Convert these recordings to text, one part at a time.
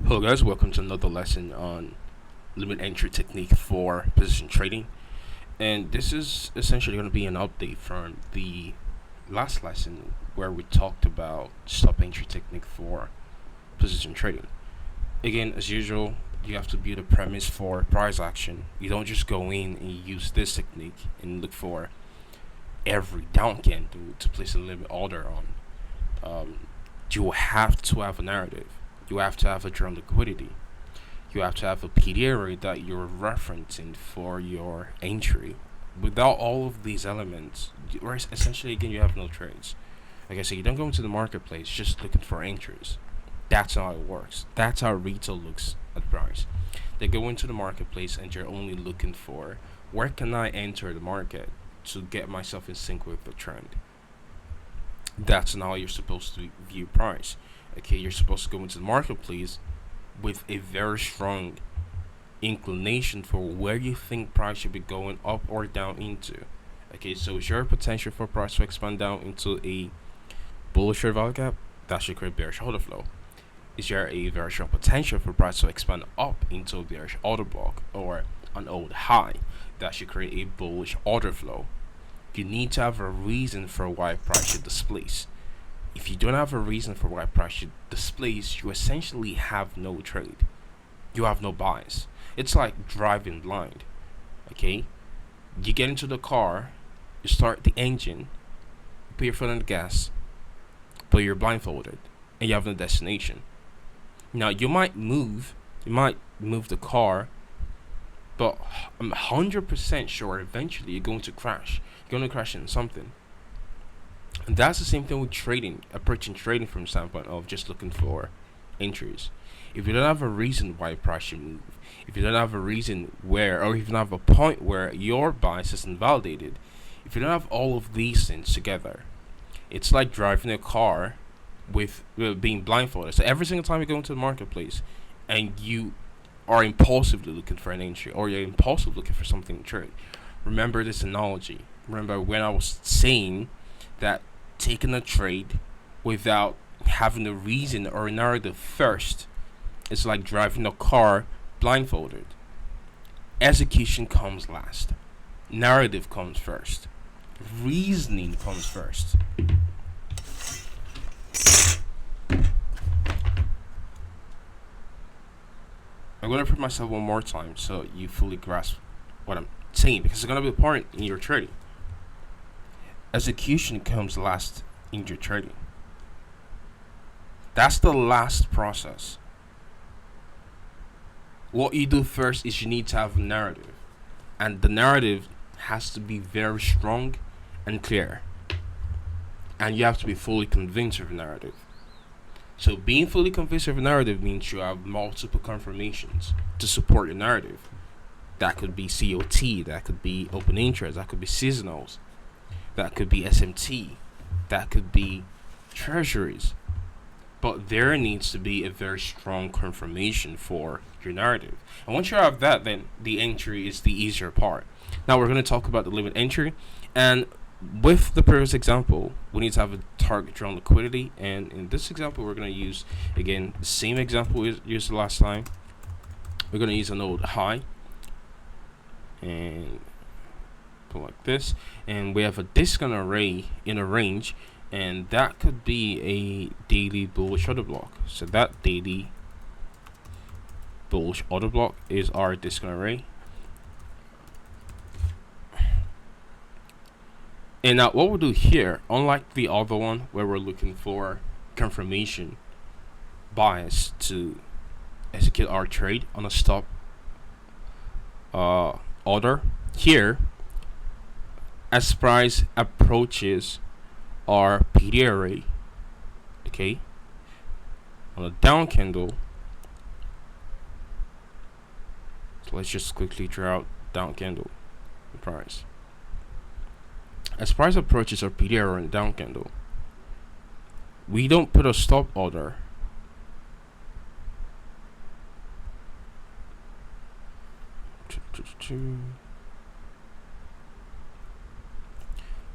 Hello guys, welcome to another lesson on limit entry technique for position trading. And this is essentially going to be an update from the last lesson where we talked about stop entry technique for position trading. Again, as usual, you have to build a premise for price action. You don't just go in and use this technique and look for every down candle to place a limit order on. You have to have a narrative. You have to have a drawn liquidity. You have to have a PDA rate that you're referencing for your entry. Without all of these elements, essentially again you have no trades. Like I said, you don't go into the marketplace just looking for entries. That's how it works. That's how retail looks at price. They go into the marketplace and you're only looking for where can I enter the market to get myself in sync with the trend. That's not how you're supposed to view price. Okay, you're supposed to go into the marketplace with a very strong inclination for where you think price should be going up or down into. Okay, so is your potential for price to expand down into a bullish short value gap? That should create bearish order flow. Is there a very strong potential for price to expand up into a bearish order block or an old high? That should create a bullish order flow. You need to have a reason for why price should displace. If you don't have a reason for why price should displace, you essentially have no trade. You have no bias. It's like driving blind. Okay? You get into the car, you start the engine, put your foot on the gas, but you're blindfolded and you have no destination. Now you might move the car, but I'm 100% sure eventually you're going to crash. You're going to crash into something. And that's the same thing with trading, approaching trading from the standpoint of just looking for entries. If you don't have a reason why price should move, if you don't have a reason where, or if you don't have a point where your bias is invalidated, if you don't have all of these things together, it's like driving a car with being blindfolded. So every single time you go into the marketplace and you are impulsively looking for an entry or you're impulsively looking for something to trade, remember this analogy. Remember when I was saying that taking a trade without having a reason or a narrative first is like driving a car blindfolded. Execution comes last. Narrative comes first. Reasoning comes first. I'm going to repeat myself one more time so you fully grasp what I'm saying because it's going to be important in your trading. Execution comes last in your trading. That's the last process. What you do first is you need to have a narrative. And the narrative has to be very strong and clear. And you have to be fully convinced of the narrative. So being fully convinced of a narrative means you have multiple confirmations to support your narrative. That could be COT, that could be open interest, that could be seasonals, that could be SMT, that could be treasuries. But there needs to be a very strong confirmation for your narrative. And once you have that, then the entry is the easier part. Now we're going to talk about the limit entry. And with the previous example, we need to have a target drawn liquidity. And in this example, we're going to use, again, the same example we used last time. We're going to use an old high. And like this, and we have a discount array in a range, and that could be a daily bullish order block. So that daily bullish order block is our discount array. And now what we'll do here, unlike the other one where we're looking for confirmation bias to execute our trade on a stop order, here as price approaches our PDA array, okay, on a down candle. So let's just quickly draw out down candle price. As price approaches our PDA array on a down candle, we don't put a stop order.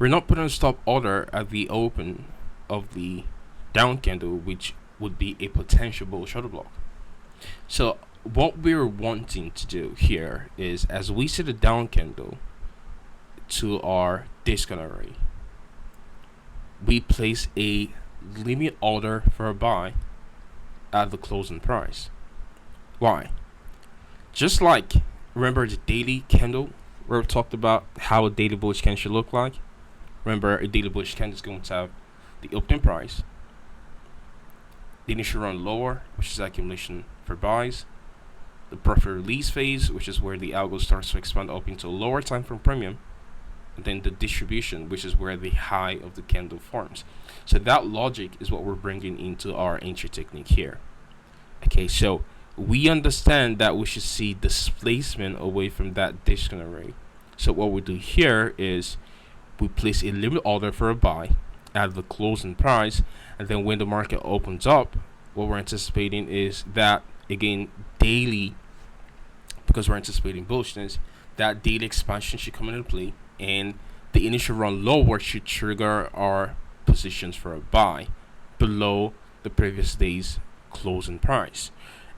We're not putting a stop order at the open of the down candle, which would be a potential bullish order block. So what we're wanting to do here is, as we see the down candle to our discount array, we place a limit order for a buy at the closing price. Why? Just like, remember the daily candle where we talked about how a daily bullish candle should look like? Remember, a daily bullish candle is going to have the opening price, the initial run lower, which is accumulation for buys, the profit release phase, which is where the algo starts to expand up into a lower time frame premium, and then the distribution, which is where the high of the candle forms. So that logic is what we're bringing into our entry technique here. Okay, so we understand that we should see displacement away from that discount array. So what we do here is we place a limit order for a buy at the closing price, and then when the market opens up, what we're anticipating is that, again, daily, because we're anticipating bullishness, that daily expansion should come into play, and the initial run lower should trigger our positions for a buy below the previous day's closing price.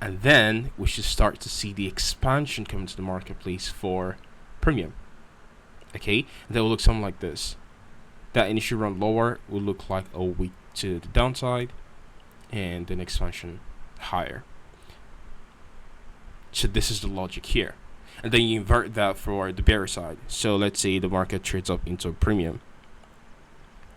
And then we should start to see the expansion come into the marketplace for premium. Okay, that will look something like this. That initial run lower will look like a week to the downside, and then expansion higher. So this is the logic here. And then you invert that for the bearish side. So let's say the market trades up into a premium,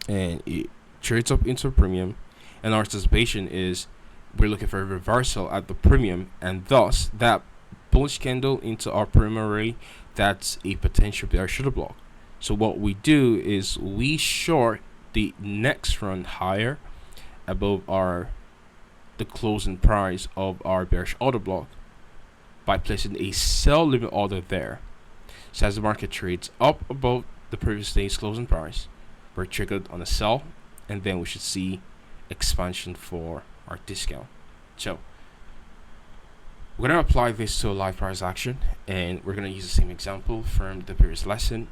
and it trades up into a premium, and our anticipation is we're looking for a reversal at the premium, and thus that bullish candle into our premium array, that's a potential bearish order block. So what we do is we short the next run higher above the closing price of our bearish order block by placing a sell limit order there. So as the market trades up above the previous day's closing price, we're triggered on a sell, and then we should see expansion for our discount. So we're going to apply this to a live price action, and we're going to use the same example from the previous lesson.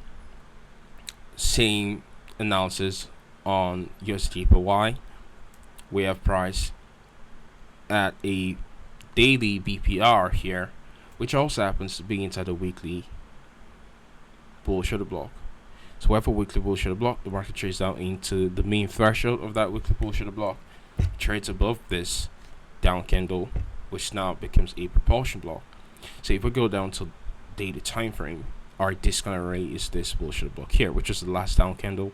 Same analysis on USD/JPY. We have price at a daily BPR here, which also happens to be inside a weekly bullish order block. So we have a weekly bullish order block. The market trades down into the mean threshold of that weekly bullish order block, trades above this down candle, which now becomes a propulsion block. So if we go down to daily time frame, our discount array is this bullish order block here, which is the last down candle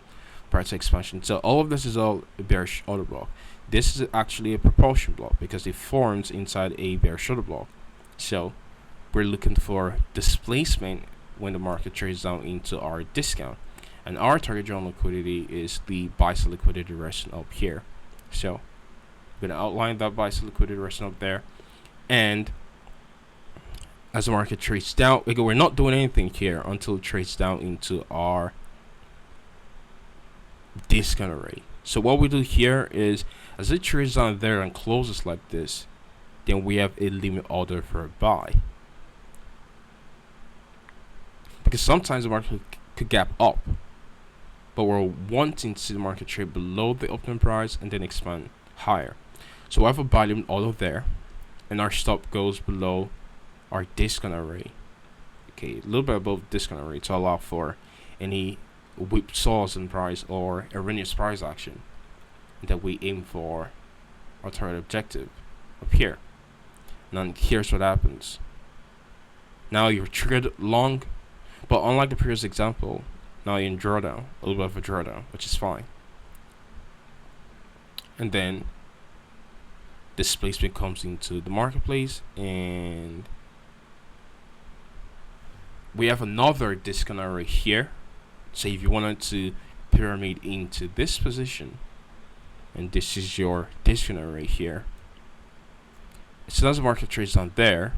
prior to expansion. So all of this is all a bearish order block. This is actually a propulsion block because it forms inside a bearish order block. So we're looking for displacement when the market trades down into our discount, and our target zone liquidity is the buy side liquidity resting up here. So I'm going to outline that buy side liquidity resting up there, and as the market trades down, we're not doing anything here until it trades down into our discount array. So what we do here is, as it trades down there and closes like this, then we have a limit order for a buy, because sometimes the market could gap up, but we're wanting to see the market trade below the opening price and then expand higher. So we have a buy limit order there, and our stop goes below our discount array. Okay, a little bit above discount array to allow for any whipsaws in price or erroneous price action that we aim for our target objective up here. Now here's what happens. Now you're triggered long, but unlike the previous example, now you're in drawdown, a little bit of a drawdown, which is fine. And then displacement comes into the marketplace, and we have another discount array here. So if you wanted to pyramid into this position, and this is your discount array here, so as the market trades down there,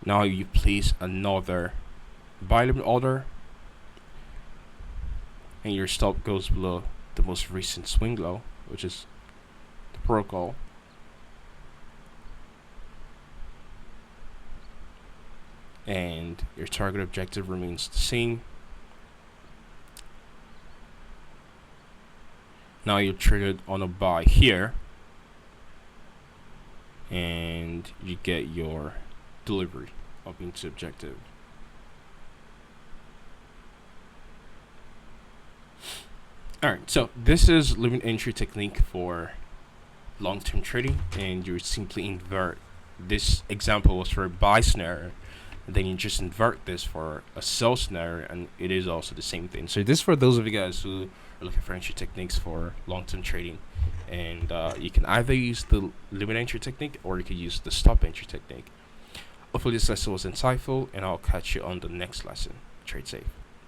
now you place another buy limit order, and your stop goes below the most recent swing low, which is the protocol. And your target objective remains the same. Now you're triggered on a buy here, and you get your delivery up into objective. All right, so this is limit entry technique for long-term trading, and you simply invert. This example was for a buy scenario, and then you just invert this for a sell scenario, and it is also the same thing. So this is for those of you guys who are looking for entry techniques for long-term trading, and you can either use the limit entry technique or you can use the stop entry technique. Hopefully this lesson was insightful, and I'll catch you on the next lesson. Trade safe.